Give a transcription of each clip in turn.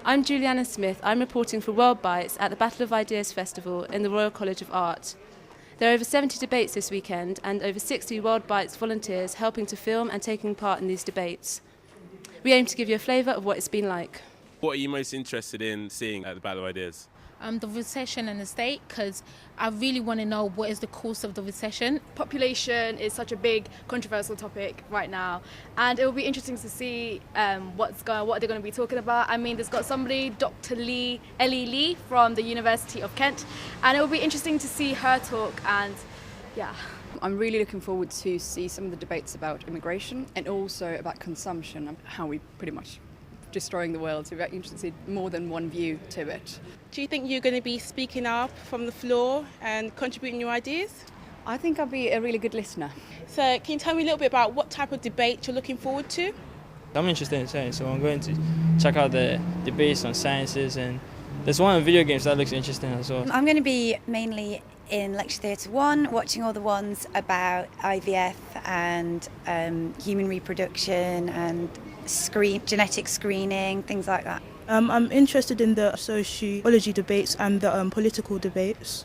I'm Juliana Smith. I'm reporting for World Bites at the Battle of Ideas Festival in the Royal College of Art. There are over 70 debates this weekend and over 60 World Bites volunteers helping to film and taking part in these debates. We aim to give you a flavour of what it's been like. What are you most interested in seeing at the Battle of Ideas? The recession in the state, because I really want to know what is the cause of the recession. Population is such a big controversial topic right now, and it will be interesting to see what they're going to be talking about. I mean, there's got somebody, Dr. Ellie Lee from the University of Kent, and it will be interesting to see her talk. And yeah, I'm really looking forward to see some of the debates about immigration and also about consumption and how we pretty much destroying the world. So we're interested to see more than one view to it. Do you think you're going to be speaking up from the floor and contributing your ideas? I think I'll be a really good listener. So can you tell me a little bit about what type of debate you're looking forward to? I'm interested in science, so I'm going to check out the debates on sciences, and there's one on video games that looks interesting as well. I'm going to be mainly in Lecture Theatre 1, watching all the ones about IVF and human reproduction and genetic screening, things like that. I'm interested in the sociology debates and the political debates,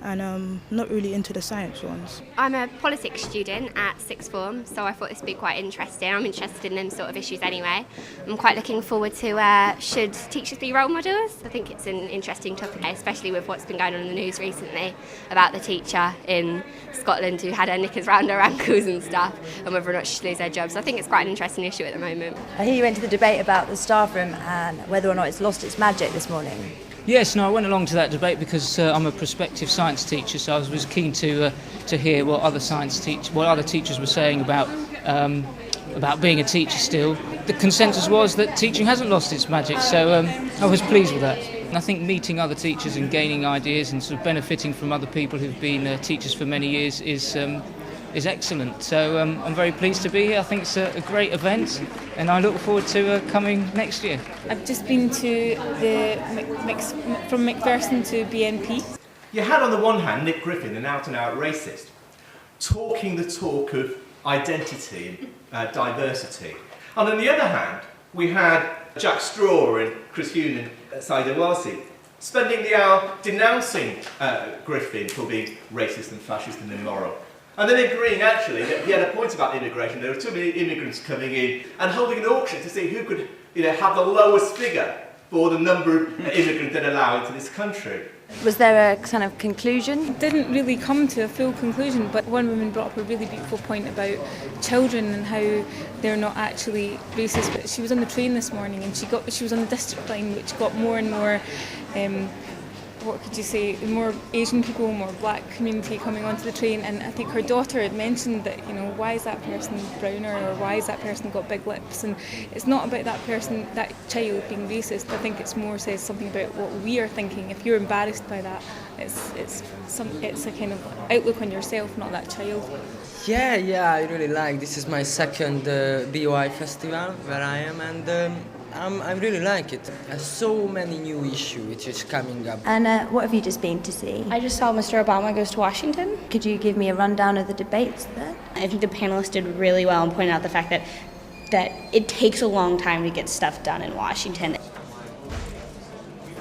and I'm not really into the science ones. I'm a politics student at sixth form, so I thought this would be quite interesting. I'm interested in them sort of issues anyway. I'm quite looking forward to should teachers be role models? I think it's an interesting topic, especially with what's been going on in the news recently about the teacher in Scotland who had her knickers round her ankles and stuff, and whether or not she should lose her job. So I think it's quite an interesting issue at the moment. I hear you went to the debate about the staff room and whether or not it's lost its magic this morning. Yes, no, I went along to that debate because I'm a prospective science teacher, so I was keen to hear what other teachers were saying about being a teacher still. The consensus was that teaching hasn't lost its magic, so I was pleased with that. And I think meeting other teachers and gaining ideas and sort of benefiting from other people who've been teachers for many years is excellent. So I'm very pleased to be here. I think it's a great event, and I look forward to coming next year. I've just been to from Macpherson to BNP. You had on the one hand Nick Griffin, an out-and-out racist, talking the talk of identity and diversity. And on the other hand, we had Jack Straw and Chris Huhn and Saida Wasi spending the hour denouncing Griffin for being racist and fascist and immoral. And then agreeing, actually, that he had a point about immigration. There were too many immigrants coming in, and holding an auction to see who could, have the lowest figure for the number of immigrants that allow into this country. Was there a kind of conclusion? It didn't really come to a full conclusion, but one woman brought up a really beautiful point about children and how they're not actually racist. But she was on the train this morning, and she was on the district line, which got more and more what could you say, more Asian people, more black community coming onto the train, and I think her daughter had mentioned that, why is that person browner, or why has that person got big lips, and it's not about that child being racist. I think it's more says something about what we are thinking. If you're embarrassed by that, it's a kind of outlook on yourself, not that child. Yeah, I really like. This is my second BOI festival where I am, and I really like it. There's so many new issues which is coming up. And what have you just been to see? I just saw Mr. Obama goes to Washington. Could you give me a rundown of the debates then? I think the panelists did really well in pointing out the fact that it takes a long time to get stuff done in Washington.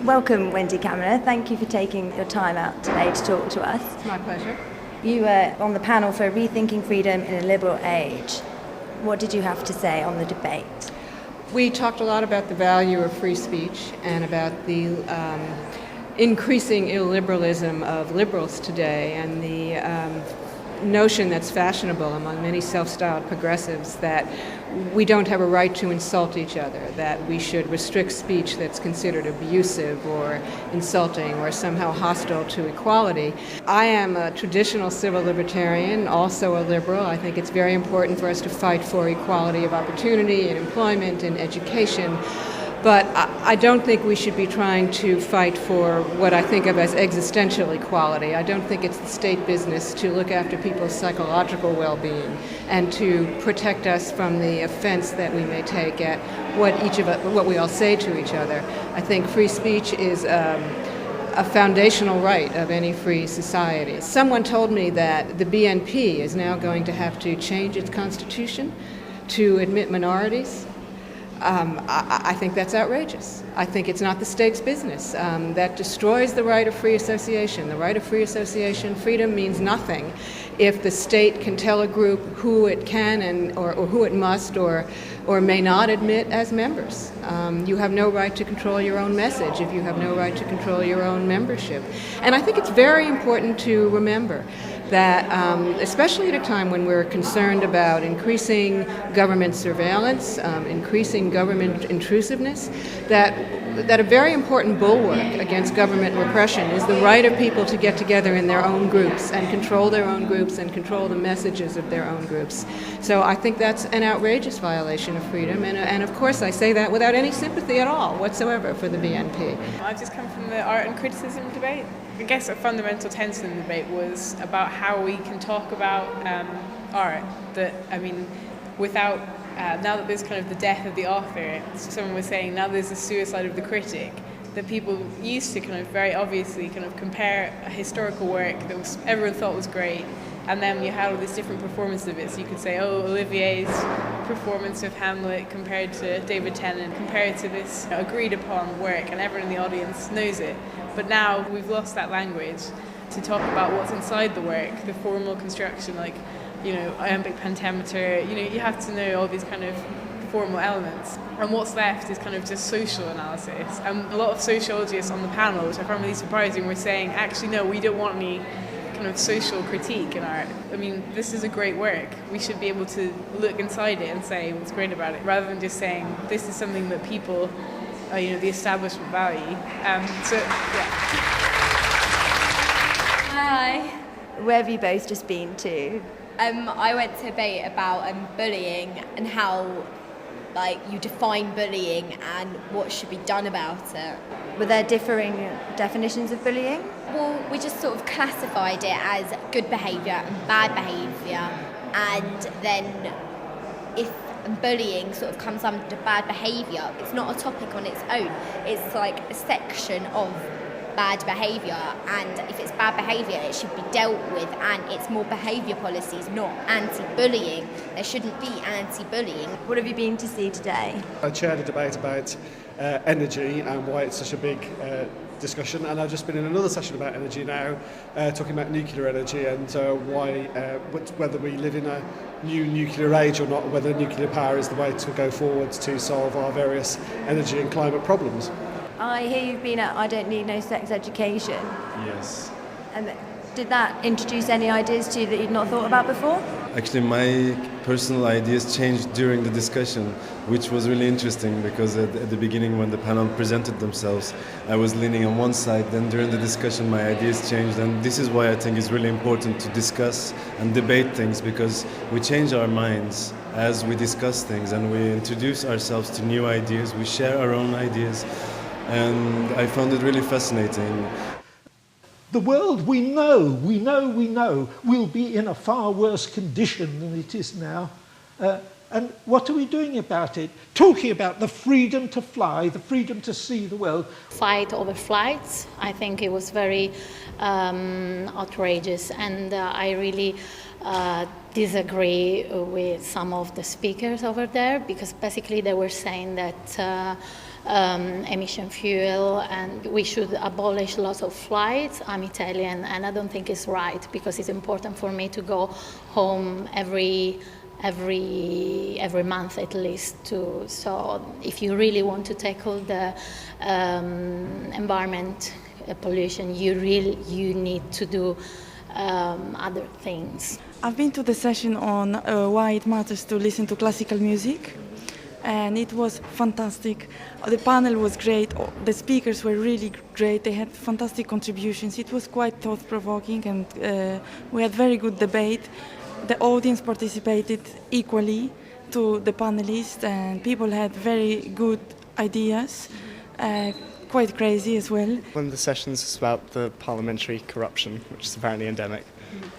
Welcome, Wendy Kaminer. Thank you for taking your time out today to talk to us. It's my pleasure. You were on the panel for Rethinking Freedom in a Liberal Age. What did you have to say on the debate? We talked a lot about the value of free speech and about the increasing illiberalism of liberals today, and the notion that's fashionable among many self-styled progressives that we don't have a right to insult each other, that we should restrict speech that's considered abusive or insulting or somehow hostile to equality. I am a traditional civil libertarian, also a liberal. I think it's very important for us to fight for equality of opportunity in employment and education. But I don't think we should be trying to fight for what I think of as existential equality. I don't think it's the state business to look after people's psychological well-being and to protect us from the offense that we may take at what we all say to each other. I think free speech is a foundational right of any free society. Someone told me that the BNP is now going to have to change its constitution to admit minorities. I think that's outrageous. I think it's not the state's business. That destroys the right of free association. The right of free association freedom means nothing if the state can tell a group who it can or who it must or may not admit as members. You have no right to control your own message if you have no right to control your own membership. And I think it's very important to remember that, especially at a time when we're concerned about increasing government surveillance, increasing government intrusiveness, that a very important bulwark against government repression is the right of people to get together in their own groups and control their own groups and control the messages of their own groups. So I think that's an outrageous violation of freedom, and of course I say that without any sympathy at all whatsoever for the BNP. I've just come from the art and criticism debate. I guess a fundamental tension in the debate was about how we can talk about art. That, I mean, without, now that there's kind of the death of the author, someone was saying now there's the suicide of the critic, that people used to kind of very obviously kind of compare a historical work that was, everyone thought was great, and then you had all these different performances of it. So you could say, oh, Olivier's performance of Hamlet compared to David Tennant, compared to this agreed upon work, and everyone in the audience knows it. But now we've lost that language to talk about what's inside the work, the formal construction, like, you know, iambic pentameter. You know, you have to know all these kind of formal elements. And what's left is kind of just social analysis. And a lot of sociologists on the panel, which I found really surprising, were saying, actually, no, we don't want any kind of social critique in art. I mean, this is a great work. We should be able to look inside it and say what's great about it, rather than just saying this is something that people, you know, the establishment value. So, yeah. Hi. Where have you both just been to? I went to a debate about bullying and how, like, you define bullying and what should be done about it. Were there differing definitions of bullying? Well, we just sort of classified it as good behaviour and bad behaviour, and then if bullying sort of comes under bad behaviour, it's not a topic on its own. It's like a section of bad behaviour, and if it's bad behaviour it should be dealt with, and it's more behaviour policies, not anti-bullying. There shouldn't be anti-bullying. What have you been to see today? I chaired a debate about energy and why it's such a big discussion, and I've just been in another session about energy now, talking about nuclear energy and whether we live in a new nuclear age or not, or whether nuclear power is the way to go forward to solve our various energy and climate problems. I hear you've been at I Don't Need No Sex Education. Yes. And did that introduce any ideas to you that you'd not thought about before? Actually, my personal ideas changed during the discussion, which was really interesting because at the beginning when the panel presented themselves, I was leaning on one side. Then during the discussion, my ideas changed. And this is why I think it's really important to discuss and debate things, because we change our minds as we discuss things and we introduce ourselves to new ideas. We share our own ideas. And I found it really fascinating. The world we know will be in a far worse condition than it is now. And what are we doing about it? Talking about the freedom to fly, the freedom to see the world. Fight over flights, I think it was very outrageous, and I really disagree with some of the speakers over there, because basically they were saying that emission fuel and we should abolish lots of flights. I'm Italian and I don't think it's right, because it's important for me to go home every month at least. So if you really want to tackle the environment pollution, you need to do other things. I've been to the session on why it matters to listen to classical music, and it was fantastic. The panel was great, the speakers were really great, they had fantastic contributions. It was quite thought-provoking, and we had very good debate. The audience participated equally to the panelists, and people had very good ideas, quite crazy as well. One of the sessions was about the parliamentary corruption, which is apparently endemic.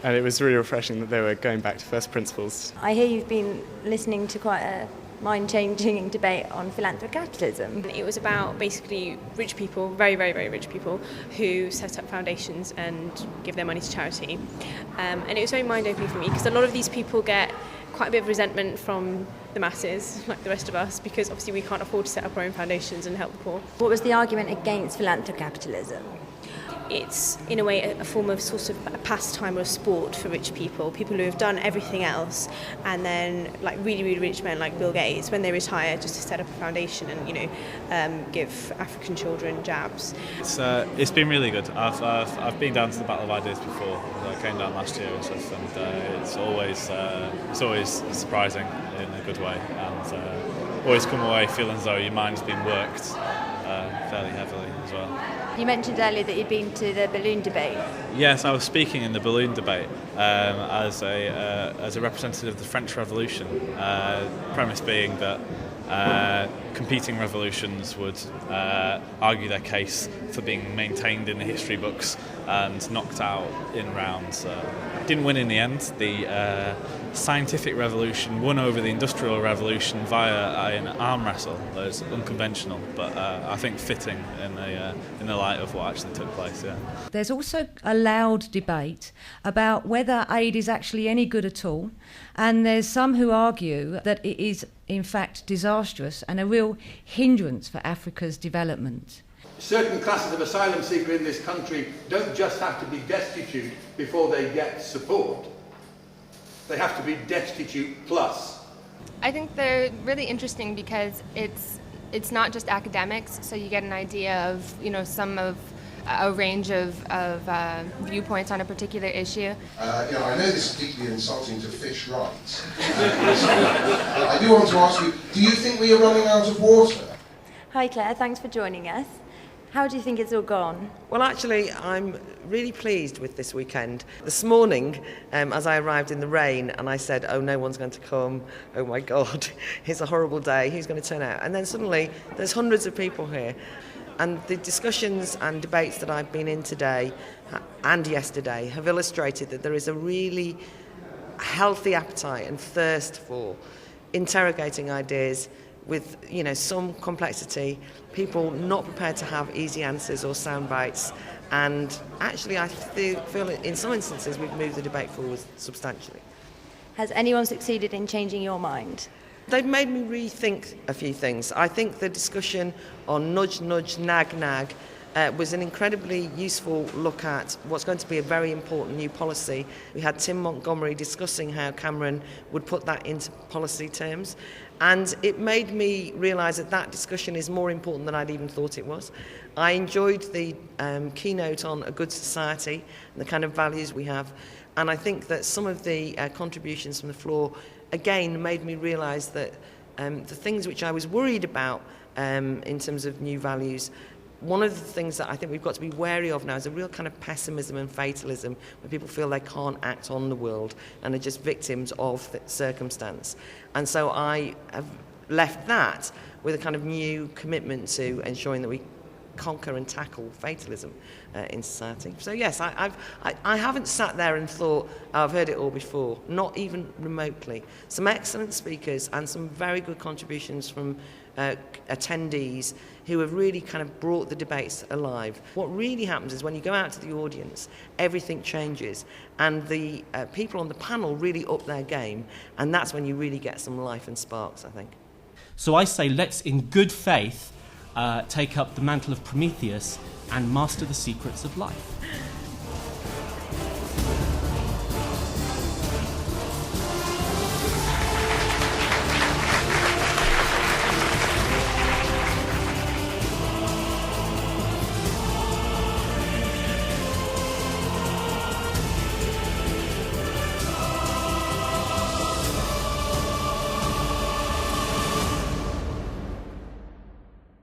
And it was really refreshing that they were going back to first principles. I hear you've been listening to quite a mind-changing debate on philanthropic capitalism. It was about basically rich people, very, very, very rich people, who set up foundations and give their money to charity. And it was very mind-opening for me, because a lot of these people get quite a bit of resentment from the masses, like the rest of us, because obviously we can't afford to set up our own foundations and help the poor. What was the argument against philanthrocapitalism? It's, in a way, a form of sort of a pastime or a sport for rich people who have done everything else, and then like really, really rich men like Bill Gates, when they retire, just to set up a foundation and give African children jabs. It's been really good. I've been down to the Battle of Ideas before. I came down last year and stuff, and it's always surprising in a good way, and always come away feeling as though your mind's been worked fairly heavily as well. You mentioned earlier that you'd been to the balloon debate. Yes, I was speaking in the balloon debate as a representative of the French Revolution. Premise being that competing revolutions would argue their case for being maintained in the history books and knocked out in rounds. Didn't win in the end. The scientific revolution won over the industrial revolution via an arm wrestle. That's unconventional, but I think fitting in the light of what actually took place. Yeah. There's also a loud debate about whether aid is actually any good at all, and there's some who argue that it is in fact disastrous and a real hindrance for Africa's development. Certain classes of asylum seekers in this country don't just have to be destitute before they get support. They have to be destitute plus. I think they're really interesting because it's not just academics, so you get an idea of some of a range of viewpoints on a particular issue. I know this is deeply insulting to fish rights. I do want to ask you, do you think we are running out of water? Hi Claire, thanks for joining us. How do you think it's all gone? Well, actually, I'm really pleased with this weekend. This morning, as I arrived in the rain, and I said, oh, no one's going to come, oh my God, it's a horrible day, who's going to turn out? And then suddenly, there's hundreds of people here. And the discussions and debates that I've been in today and yesterday have illustrated that there is a really healthy appetite and thirst for interrogating ideas with some complexity, people not prepared to have easy answers or sound bites, and actually I feel in some instances we've moved the debate forward substantially. Has anyone succeeded in changing your mind? They've made me rethink a few things. I think the discussion on nudge, nudge, nag, nag was an incredibly useful look at what's going to be a very important new policy. We had Tim Montgomery discussing how Cameron would put that into policy terms, and it made me realise that discussion is more important than I'd even thought it was. I enjoyed the keynote on a good society and the kind of values we have, and I think that some of the contributions from the floor again made me realise that the things which I was worried about in terms of new values, one of the things that I think we've got to be wary of now is a real kind of pessimism and fatalism where people feel they can't act on the world and are just victims of the circumstance. And so I have left that with a kind of new commitment to ensuring that we conquer and tackle fatalism in society. So yes, I haven't sat there and thought, oh, I've heard it all before, not even remotely. Some excellent speakers and some very good contributions from attendees who have really kind of brought the debates alive. What really happens is when you go out to the audience, everything changes, and the people on the panel really up their game, and that's when you really get some life and sparks, I think. So I say let's, in good faith, take up the mantle of Prometheus and master the secrets of life.